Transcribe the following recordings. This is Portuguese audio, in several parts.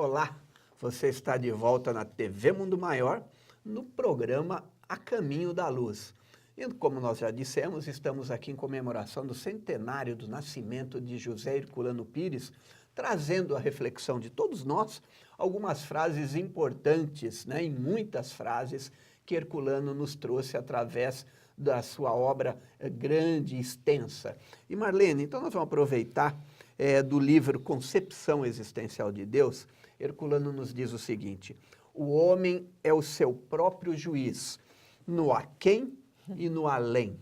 Olá, você está de volta na TV Mundo Maior, no programa A Caminho da Luz. E como nós já dissemos, estamos aqui em comemoração do centenário do nascimento de José Herculano Pires, trazendo a reflexão de todos nós algumas frases importantes, e muitas frases que Herculano nos trouxe através da sua obra grande e extensa. E Marlene, então nós vamos aproveitar do livro Concepção Existencial de Deus. Herculano nos diz o seguinte: o homem é o seu próprio juiz, no aquém e no além.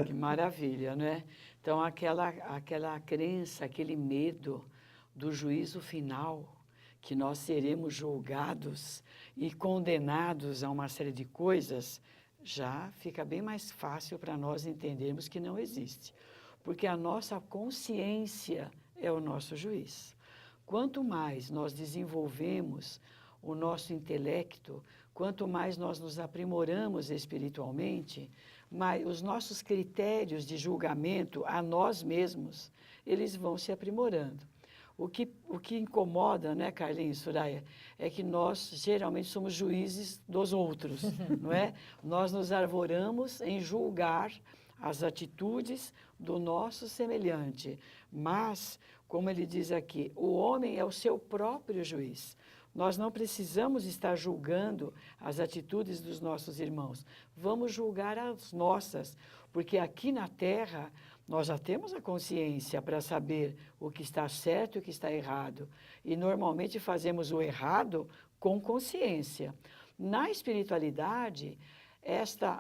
Que maravilha, né? Então, aquela crença, aquele medo do juízo final, que nós seremos julgados e condenados a uma série de coisas, já fica bem mais fácil para nós entendermos que não existe. Porque a nossa consciência é o nosso juiz. Quanto mais nós desenvolvemos o nosso intelecto, quanto mais nós nos aprimoramos espiritualmente, mais os nossos critérios de julgamento a nós mesmos, eles vão se aprimorando. O que incomoda, né, Carlinhos, Soraya, é que nós geralmente somos juízes dos outros, não é? Nós nos arvoramos em julgar as atitudes do nosso semelhante, mas, como ele diz aqui, o homem é o seu próprio juiz. Nós não precisamos estar julgando as atitudes dos nossos irmãos, vamos julgar as nossas, porque aqui na Terra nós já temos a consciência para saber o que está certo e o que está errado, e normalmente fazemos o errado com consciência. Na espiritualidade,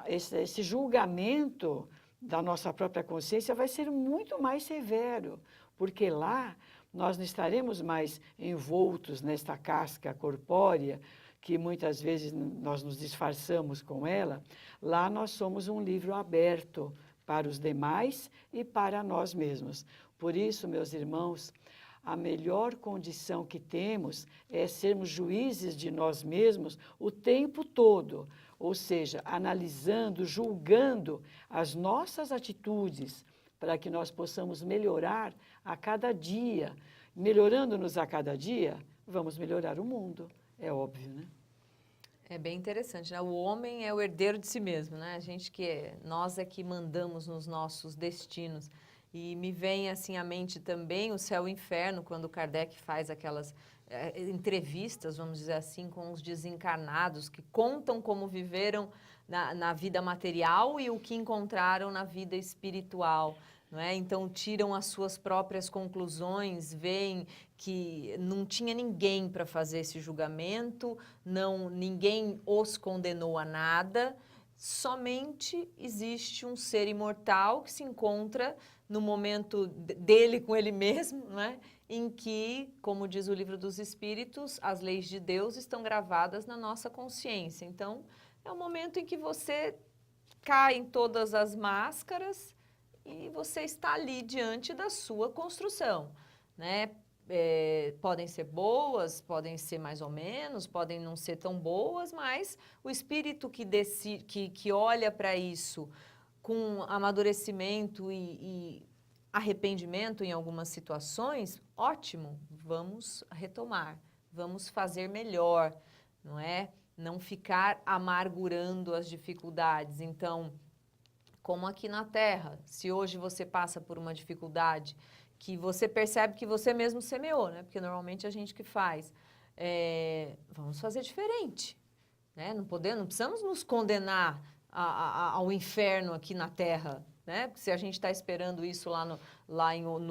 esse julgamento da nossa própria consciência vai ser muito mais severo, porque lá nós não estaremos mais envoltos nesta casca corpórea, que muitas vezes nós nos disfarçamos com ela. Lá nós somos um livro aberto para os demais e para nós mesmos. Por isso, meus irmãos, a melhor condição que temos é sermos juízes de nós mesmos o tempo todo, ou seja, analisando, julgando as nossas atitudes, para que nós possamos melhorar a cada dia. Melhorando-nos a cada dia, vamos melhorar o mundo, é óbvio, né? É bem interessante, né? O homem é o herdeiro de si mesmo, né? Nós é que mandamos nos nossos destinos. E me vem assim à mente também o céu e o inferno, quando Kardec faz aquelas entrevistas, vamos dizer assim, com os desencarnados, que contam como viveram na vida material e o que encontraram na vida espiritual. Não é? Então, tiram as suas próprias conclusões, veem que não tinha ninguém para fazer esse julgamento, ninguém os condenou a nada, somente existe um ser imortal que se encontra no momento dele com ele mesmo, não é? Em que, como diz o Livro dos Espíritos, as leis de Deus estão gravadas na nossa consciência. Então, é o momento em que você cai em todas as máscaras e você está ali diante da sua construção, né? Podem ser boas, podem ser mais ou menos, podem não ser tão boas, mas o espírito que olha para isso com amadurecimento e arrependimento em algumas situações, ótimo, vamos retomar, vamos fazer melhor, não é? Não ficar amargurando as dificuldades. Então, como aqui na Terra, se hoje você passa por uma dificuldade que você percebe que você mesmo semeou, né? Porque normalmente a gente que faz, vamos fazer diferente, né? Não precisamos nos condenar ao inferno aqui na Terra, né? Porque se a gente está esperando isso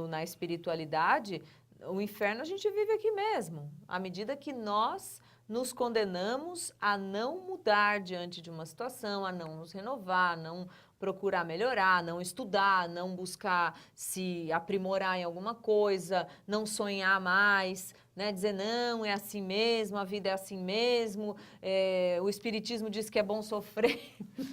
na espiritualidade, o inferno a gente vive aqui mesmo, à medida que nós nos condenamos a não mudar diante de uma situação, a não nos renovar, a não procurar melhorar, não estudar, não buscar se aprimorar em alguma coisa, não sonhar mais, né? Dizer, não, é assim mesmo, a vida é assim mesmo, o Espiritismo diz que é bom sofrer.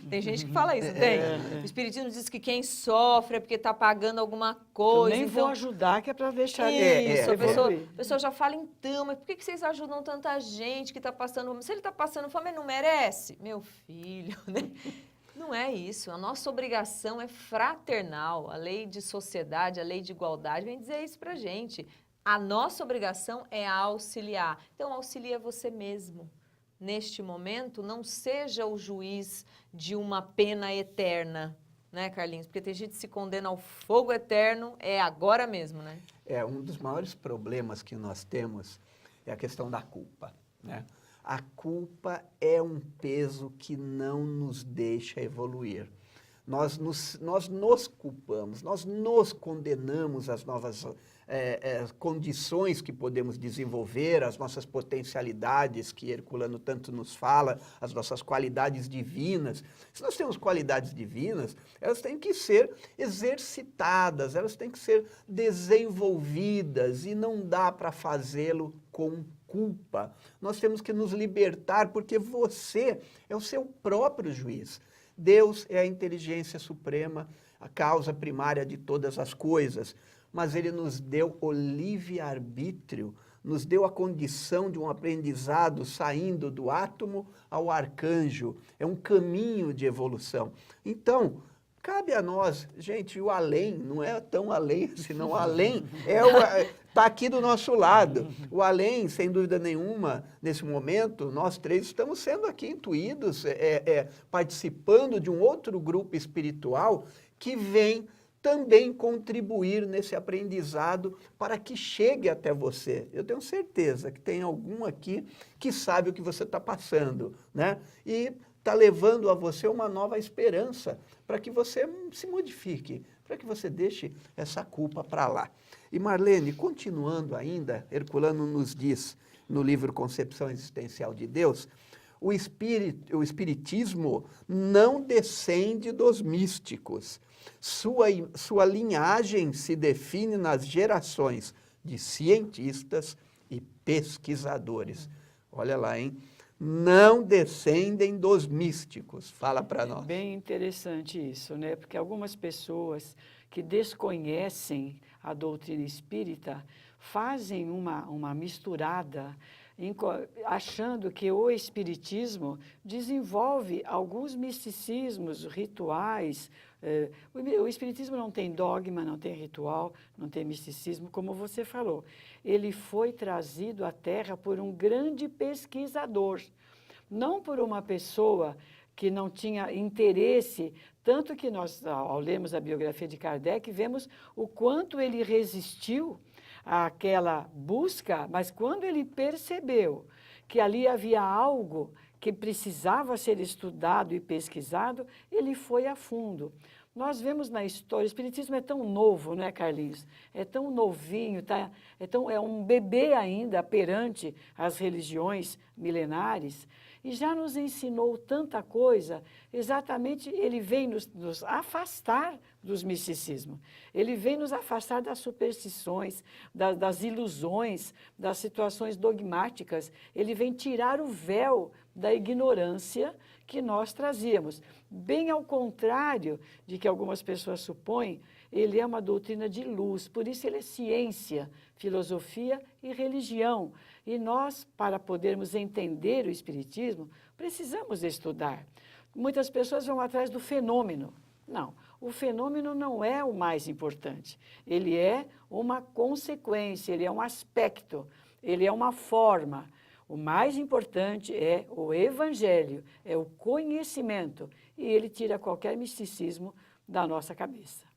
Tem gente que fala isso, não tem? O Espiritismo diz que quem sofre é porque está pagando alguma coisa. Eu nem vou ajudar, que é para deixar... Isso, a pessoa já fala, então, mas por que vocês ajudam tanta gente que está passando fome? Se ele está passando fome, ele não merece? Meu filho, né? Não é isso, a nossa obrigação é fraternal, a lei de sociedade, a lei de igualdade vem dizer isso pra gente. A nossa obrigação é auxiliar. Então, auxilia você mesmo. Neste momento, não seja o juiz de uma pena eterna, né, Carlinhos? Porque tem gente que se condena ao fogo eterno, é agora mesmo, né? Um dos maiores problemas que nós temos é a questão da culpa, né? A culpa é um peso que não nos deixa evoluir. Nós nos culpamos, nós nos condenamos às novas condições que podemos desenvolver, as nossas potencialidades que Herculano tanto nos fala, as nossas qualidades divinas. Se nós temos qualidades divinas, elas têm que ser exercitadas, elas têm que ser desenvolvidas e não dá para fazê-lo com culpa. Nós temos que nos libertar porque você é o seu próprio juiz. Deus é a inteligência suprema, a causa primária de todas as coisas, mas Ele nos deu o livre-arbítrio, nos deu a condição de um aprendizado saindo do átomo ao arcanjo. É um caminho de evolução. Então, cabe a nós, gente, o além, não é tão além, senão além está aqui do nosso lado. O além, sem dúvida nenhuma, nesse momento, nós três estamos sendo aqui intuídos, participando de um outro grupo espiritual que vem também contribuir nesse aprendizado para que chegue até você. Eu tenho certeza que tem algum aqui que sabe o que você está passando, né? E está levando a você uma nova esperança para que você se modifique, para que você deixe essa culpa para lá. E Marlene, continuando ainda, Herculano nos diz no livro Concepção Existencial de Deus, o espiritismo não descende dos místicos. Sua linhagem se define nas gerações de cientistas e pesquisadores. Olha lá, hein? Não descendem dos místicos. Fala para nós. Bem interessante isso, né? Porque algumas pessoas que desconhecem a doutrina espírita fazem uma misturada, achando que o espiritismo desenvolve alguns misticismos, rituais. O espiritismo não tem dogma, não tem ritual, não tem misticismo, como você falou. Ele foi trazido à Terra por um grande pesquisador, não por uma pessoa que não tinha interesse, tanto que nós, ao lermos a biografia de Kardec, vemos o quanto ele resistiu àquela busca, mas quando ele percebeu que ali havia algo que precisava ser estudado e pesquisado, ele foi a fundo. Nós vemos na história, o espiritismo é tão novo, não é, Carlinhos? É tão novinho, é um bebê ainda perante as religiões milenares, e já nos ensinou tanta coisa. Exatamente, ele vem nos afastar dos misticismos. Ele vem nos afastar das superstições, das ilusões, das situações dogmáticas. Ele vem tirar o véu da ignorância que nós trazíamos. Bem ao contrário de que algumas pessoas supõem, ele é uma doutrina de luz, por isso ele é ciência, filosofia e religião. E nós, para podermos entender o espiritismo, precisamos estudar. Muitas pessoas vão atrás do fenômeno. Não, o fenômeno não é o mais importante. Ele é uma consequência, ele é um aspecto, ele é uma forma. O mais importante é o evangelho, é o conhecimento. E ele tira qualquer misticismo da nossa cabeça.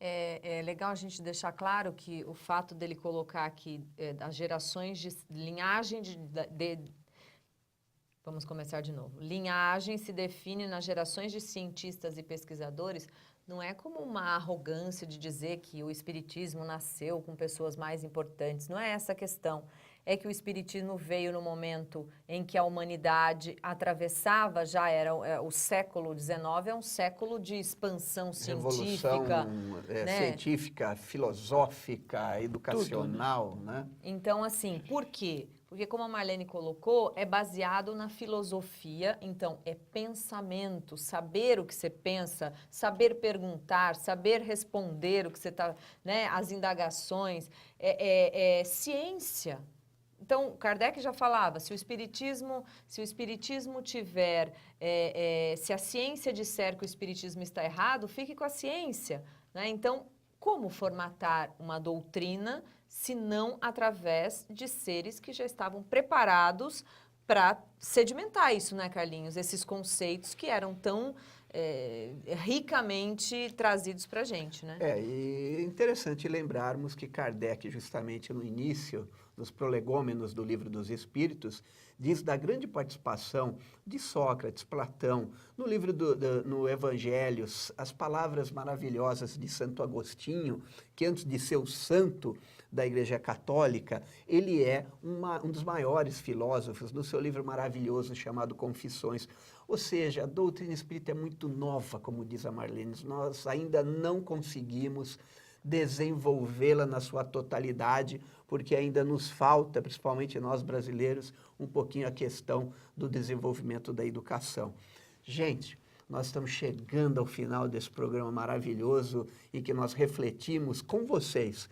É legal a gente deixar claro que o fato dele colocar aqui as gerações de linhagem Vamos começar de novo. Linhagem se define nas gerações de cientistas e pesquisadores, não é como uma arrogância de dizer que o espiritismo nasceu com pessoas mais importantes, não é essa a questão. É que o espiritismo veio no momento em que a humanidade atravessava, já era o século XIX, é um século de expansão científica. Revolução científica, filosófica, educacional, tudo, né? Então, assim, por quê? Porque, como a Marlene colocou, é baseado na filosofia, então é pensamento, saber o que você pensa, saber perguntar, saber responder o que você está, né, as indagações, é ciência. Então, Kardec já falava, se o espiritismo tiver, se a ciência disser que o espiritismo está errado, fique com a ciência, né? Então, como formatar uma doutrina senão através de seres que já estavam preparados para sedimentar isso, né, Carlinhos? Esses conceitos que eram tão ricamente trazidos para a gente, né? E é interessante lembrarmos que Kardec, justamente no início dos prolegômenos do Livro dos Espíritos, diz da grande participação de Sócrates, Platão, no livro no Evangelhos, as palavras maravilhosas de Santo Agostinho, que antes de ser o santo da Igreja Católica, ele é um dos maiores filósofos, no seu livro maravilhoso chamado Confissões. Ou seja, a doutrina espírita é muito nova, como diz a Marlene, nós ainda não conseguimos desenvolvê-la na sua totalidade, porque ainda nos falta, principalmente nós brasileiros, um pouquinho a questão do desenvolvimento da educação. Gente, nós estamos chegando ao final desse programa maravilhoso e que nós refletimos com vocês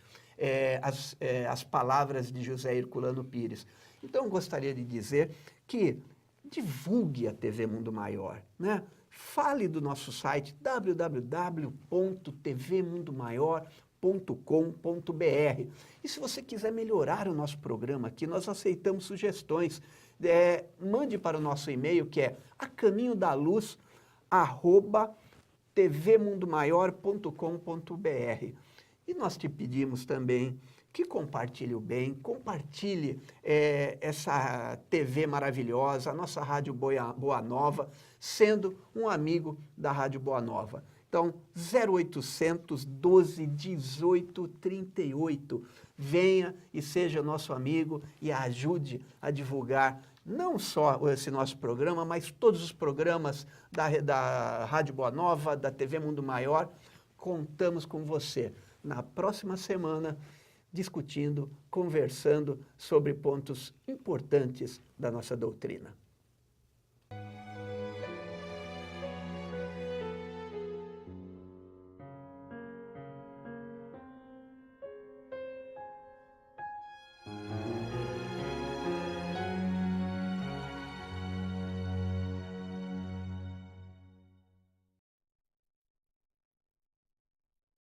as palavras de José Herculano Pires. Então, eu gostaria de dizer que divulgue a TV Mundo Maior, né? Fale do nosso site www.tvmundomaior.com.br. E se você quiser melhorar o nosso programa aqui, nós aceitamos sugestões. Mande para o nosso e-mail, que é acaminhodaluz@tvmundomaior.com.br. E nós te pedimos também que compartilhe o bem, compartilhe essa TV maravilhosa, a nossa Rádio Boa Nova, sendo um amigo da Rádio Boa Nova. Então, 0800 12 18 38. Venha e seja nosso amigo e ajude a divulgar não só esse nosso programa, mas todos os programas da Rádio Boa Nova, da TV Mundo Maior. Contamos com você na próxima semana, discutindo, conversando sobre pontos importantes da nossa doutrina.